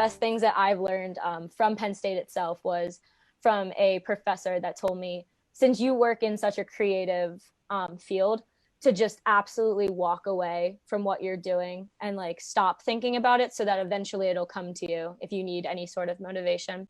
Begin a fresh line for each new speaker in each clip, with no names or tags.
best things that I've learned from Penn State itself was from a professor that told me, since you work in such a creative field, to just absolutely walk away from what you're doing and like stop thinking about it so that eventually it'll come to you if you need any sort of motivation.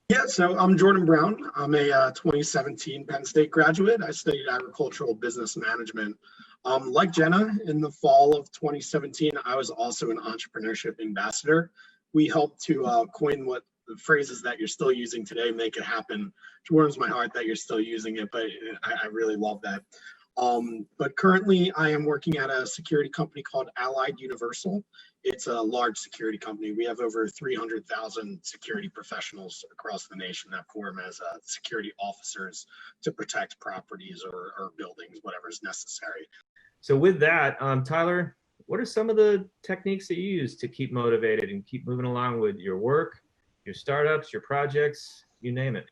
Yeah, so I'm Jordan Brown. I'm a 2017 Penn State graduate. I studied agricultural business management. Like Jenna, in the fall of 2017, I was also an entrepreneurship ambassador. We helped to coin what the phrases that you're still using today, make it happen. It warms my heart that you're still using it, but I really love that. But currently I am working at a security company called Allied Universal. It's a large security company. We have over 300,000 security professionals across the nation that form as security officers to protect properties or buildings, whatever is necessary.
So with that, Tyler, what are some of the techniques that you use to keep motivated and keep moving along with your work, your startups, your projects, you name it?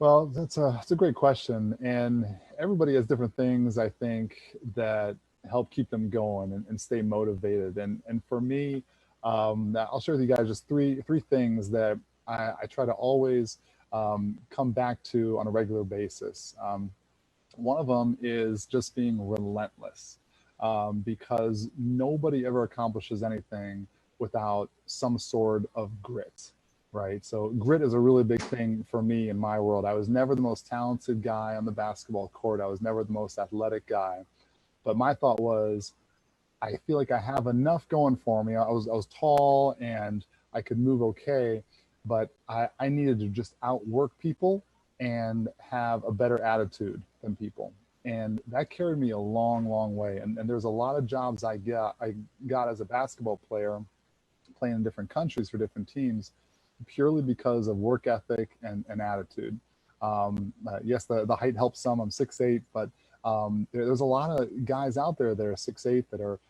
Well, that's a great question. And everybody has different things, I think, that help keep them going and stay motivated. And for me, I'll share with you guys just three things that I try to always come back to on a regular basis. One of them is just being relentless, because nobody ever accomplishes anything without some sort of grit. Right. So grit is a really big thing for me in my world. I was never the most talented guy on the basketball court. I was never the most athletic guy. But my thought was, I feel like I have enough going for me. I was tall and I could move okay, but I needed to just outwork people and have a better attitude than people. And that carried me a long, long way. And there's a lot of jobs I got as a basketball player, playing in different countries for different teams, purely because of work ethic and attitude. Yes, the height helps some. I'm 6'8", but there's a lot of guys out there that are 6'8" that are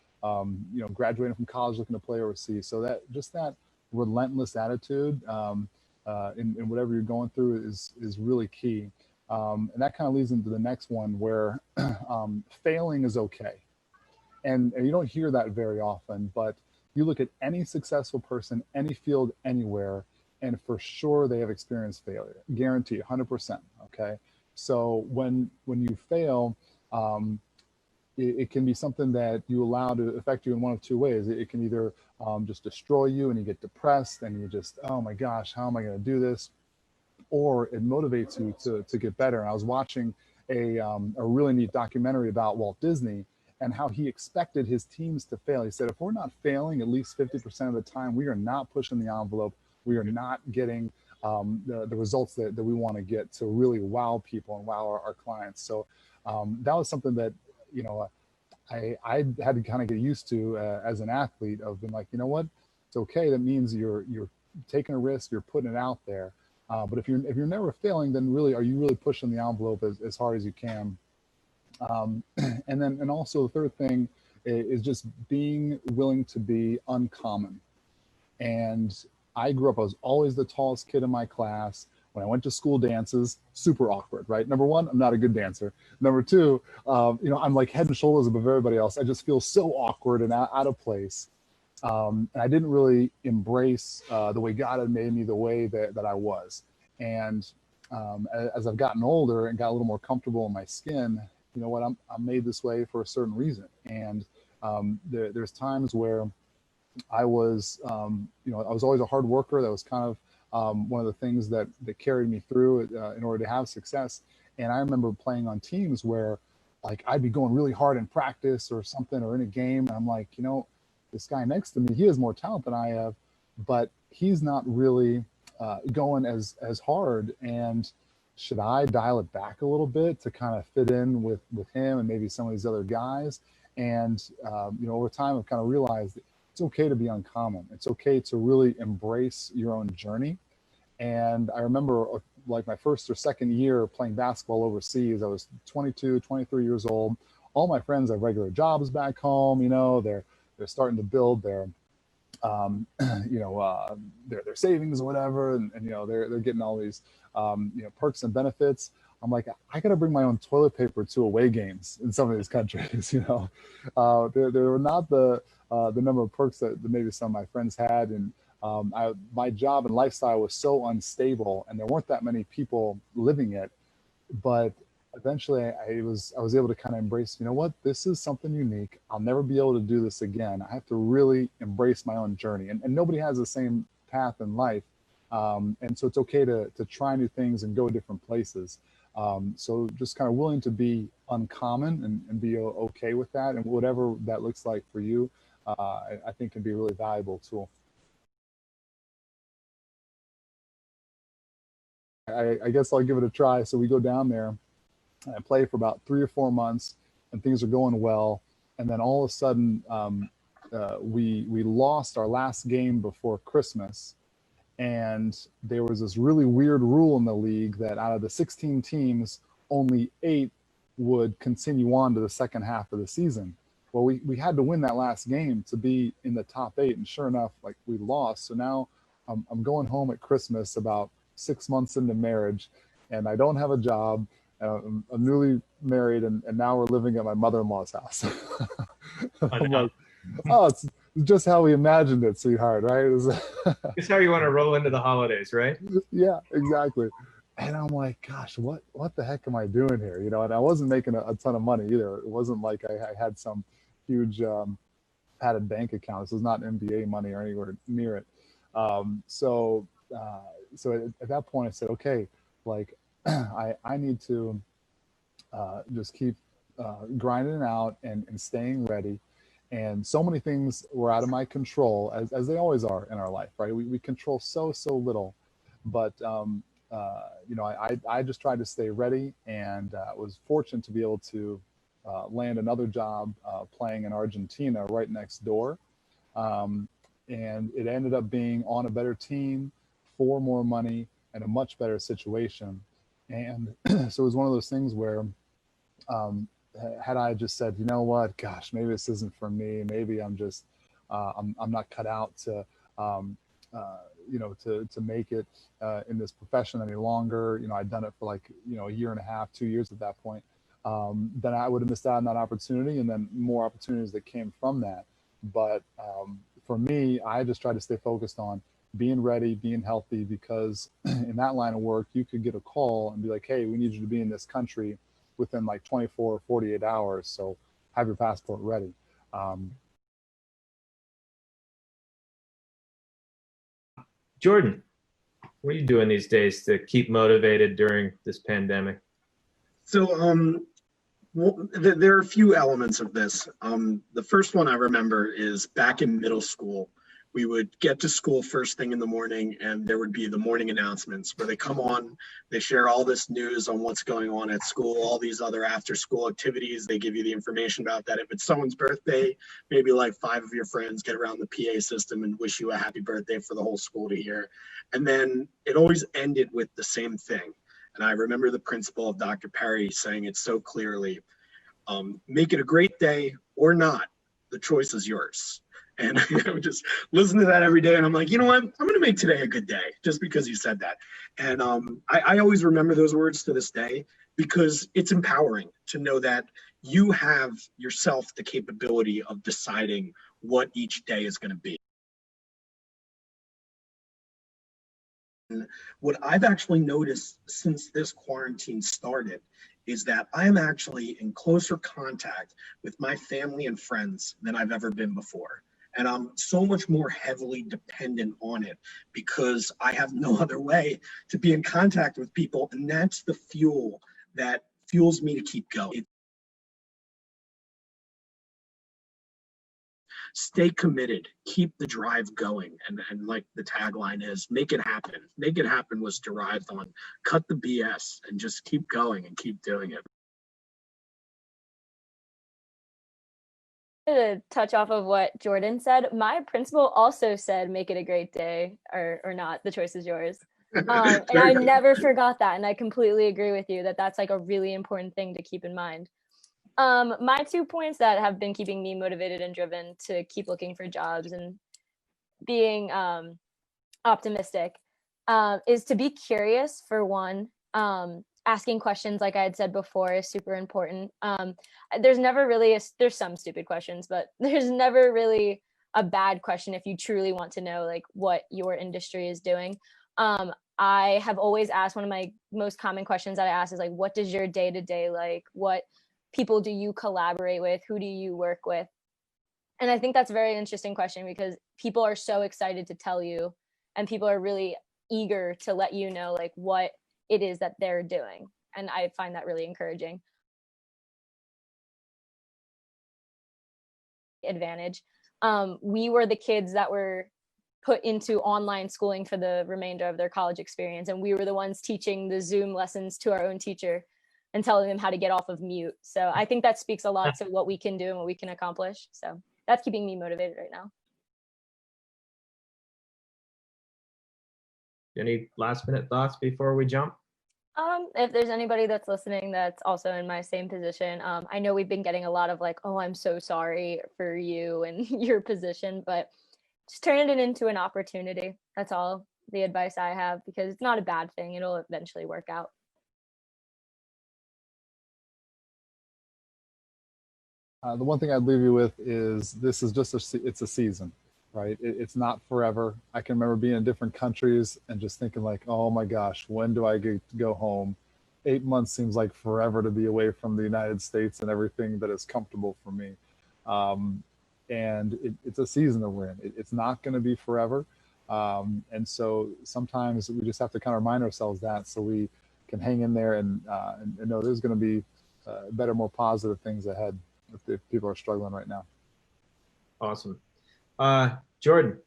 graduating from college looking to play overseas. So that relentless attitude in whatever you're going through is really key. And that kind of leads into the next one, where failing is okay. And you don't hear that very often, but you look at any successful person, any field, anywhere, and for sure they have experienced failure, guaranteed, 100%. Okay, so when you fail, it can be something that you allow to affect you in one of two ways. It can either just destroy you and you get depressed and you just, oh my gosh, how am I going to do this? Or it motivates you to get better. And I was watching a really neat documentary about Walt Disney and how he expected his teams to fail. He said, if we're not failing at least 50% of the time, we are not pushing the envelope. We are not getting the results that we want to get to really wow people and wow our clients. So that was something that, I had to kind of get used to as an athlete, of being like, you know what, it's okay. That means you're taking a risk, you're putting it out there. But if you're never failing, then really, are you really pushing the envelope as hard as you can? And also the third thing is just being willing to be uncommon. And I grew up, I was always the tallest kid in my class. When I went to school dances, super awkward, right? Number one, I'm not a good dancer. Number two, I'm like head and shoulders above everybody else. I just feel so awkward and out of place. And I didn't really embrace the way God had made me, the way that I was. And as I've gotten older and got a little more comfortable in my skin, you know what, I'm made this way for a certain reason. And there's times where I was, I was always a hard worker. That was kind of one of the things that carried me through in order to have success. And I remember playing on teams where, like, I'd be going really hard in practice or something, or in a game, and I'm like, this guy next to me, he has more talent than I have, but he's not really going as hard. And should I dial it back a little bit to kind of fit in with him and maybe some of these other guys? And over time, I've kind of realized that it's okay to be uncommon. It's okay to really embrace your own journey. And I remember, like, my first or second year playing basketball overseas, I was 22, 23 years old. All my friends have regular jobs back home. They're starting to build their savings or whatever, and they're getting all these perks and benefits. I'm like, I got to bring my own toilet paper to away games in some of these countries. There were not the number of perks that maybe some of my friends had, and My job and lifestyle was so unstable, and there weren't that many people living it. But eventually, I was able to kind of embrace, you know what, this is something unique. I'll never be able to do this again. I have to really embrace my own journey, and nobody has the same path in life. And so it's okay to try new things and go different places. So just kind of willing to be uncommon and be okay with that, and whatever that looks like for you, I think can be a really valuable tool. I guess I'll give it a try. So we go down there and I play for about 3 or 4 months, and things are going well. And then all of a sudden, we lost our last game before Christmas. And there was this really weird rule in the league that out of the 16 teams, only 8 would continue on to the second half of the season. Well, we had to win that last game to be in the top 8. And sure enough, like, we lost. So now I'm going home at Christmas about 6 months into marriage, and I don't have a job. I'm newly married, and now we're living at my mother-in-law's house. I'm like, oh, it's just how we imagined it, sweetheart, right?
It's how you want to roll into the holidays, right?
Yeah, exactly. And I'm like, gosh, what the heck am I doing here? You know, and I wasn't making a ton of money either. It wasn't like I had some huge padded bank account. This was not MBA money or anywhere near it. So at that point I said, okay, like, I need to just keep grinding it out and staying ready. And so many things were out of my control, as they always are in our life, right? We control so little, but you know, I just tried to stay ready, and was fortunate to be able to land another job playing in Argentina right next door. And it ended up being on a better team, for more money, and a much better situation. And so it was one of those things where, had I just said, you know what, gosh, maybe this isn't for me. Maybe I'm just, I'm not cut out to, you know, to make it in this profession any longer. You know, I'd done it for like, you know, 1.5 years, 2 years at that point. Then I would have missed out on that opportunity, and then more opportunities that came from that. But for me, I just tried to stay focused on being ready, being healthy, because in that line of work, you could get a call and be like, hey, we need you to be in this country within like 24 or 48 hours. So have your passport ready.
Jordan, what are you doing these days to keep motivated during this pandemic?
So well, there are a few elements of this. The first one I remember is back in middle school. We would get to school first thing in the morning, and there would be the morning announcements where they come on, they share all this news on what's going on at school, all these other after school activities. They give you the information about that. If it's someone's birthday, maybe like 5 of your friends get around the PA system and wish you a happy birthday for the whole school to hear. And then it always ended with the same thing. And I remember the principal of Dr. Perry saying it so clearly, make it a great day or not, the choice is yours. And I would just listen to that every day. And I'm like, you know what? I'm going to make today a good day just because you said that. And I always remember those words to this day, because it's empowering to know that you have yourself the capability of deciding what each day is going to be. And what I've actually noticed since this quarantine started is that I am actually in closer contact with my family and friends than I've ever been before. And I'm so much more heavily dependent on it because I have no other way to be in contact with people. And that's the fuel that fuels me to keep going. Stay committed, keep the drive going. And like the tagline is, make it happen. Make it happen was derived on cut the BS and just keep going and keep doing it.
To touch off of what Jordan said, my principal also said, make it a great day or not, the choice is yours. And I never forgot that. And I completely agree with you that that's like a really important thing to keep in mind. My 2 points that have been keeping me motivated and driven to keep looking for jobs and being optimistic is to be curious, for one. Asking questions, like I had said before, is super important. There's never really there's some stupid questions, but there's never really a bad question if you truly want to know like what your industry is doing. I have always asked, one of my most common questions that I ask is like, what does your day-to-day like? What people do you collaborate with? Who do you work with? And I think that's a very interesting question because people are so excited to tell you, and people are really eager to let you know like what it is that they're doing. And I find that really encouraging. Advantage. We were the kids that were put into online schooling for the remainder of their college experience. And we were the ones teaching the Zoom lessons to our own teacher and telling them how to get off of mute. So I think that speaks a lot to what we can do and what we can accomplish. So that's keeping me motivated right now.
Any last minute thoughts before we jump?
If there's anybody that's listening that's also in my same position, I know we've been getting a lot of like, oh, I'm so sorry for you and your position, but just turn it into an opportunity. That's all the advice I have, because it's not a bad thing. It'll eventually work out.
The one thing I'd leave you with is this is just it's a season, right? It's not forever. I can remember being in different countries and just thinking like, oh my gosh, when do I get to go home? 8 months seems like forever to be away from the United States and everything that is comfortable for me. And it's a season that we're in. It's not going to be forever. And so sometimes we just have to kind of remind ourselves that so we can hang in there and know there's going to be better, more positive things ahead if people are struggling right now.
Awesome. Jordan.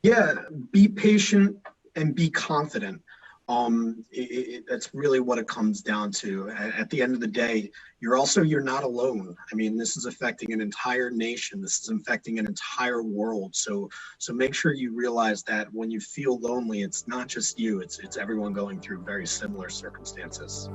Yeah, be patient and be confident. That's really what it comes down to. At the end of the day, you're not alone. I mean, this is affecting an entire nation. This is affecting an entire world. So make sure you realize that when you feel lonely, it's not just you, it's everyone going through very similar circumstances.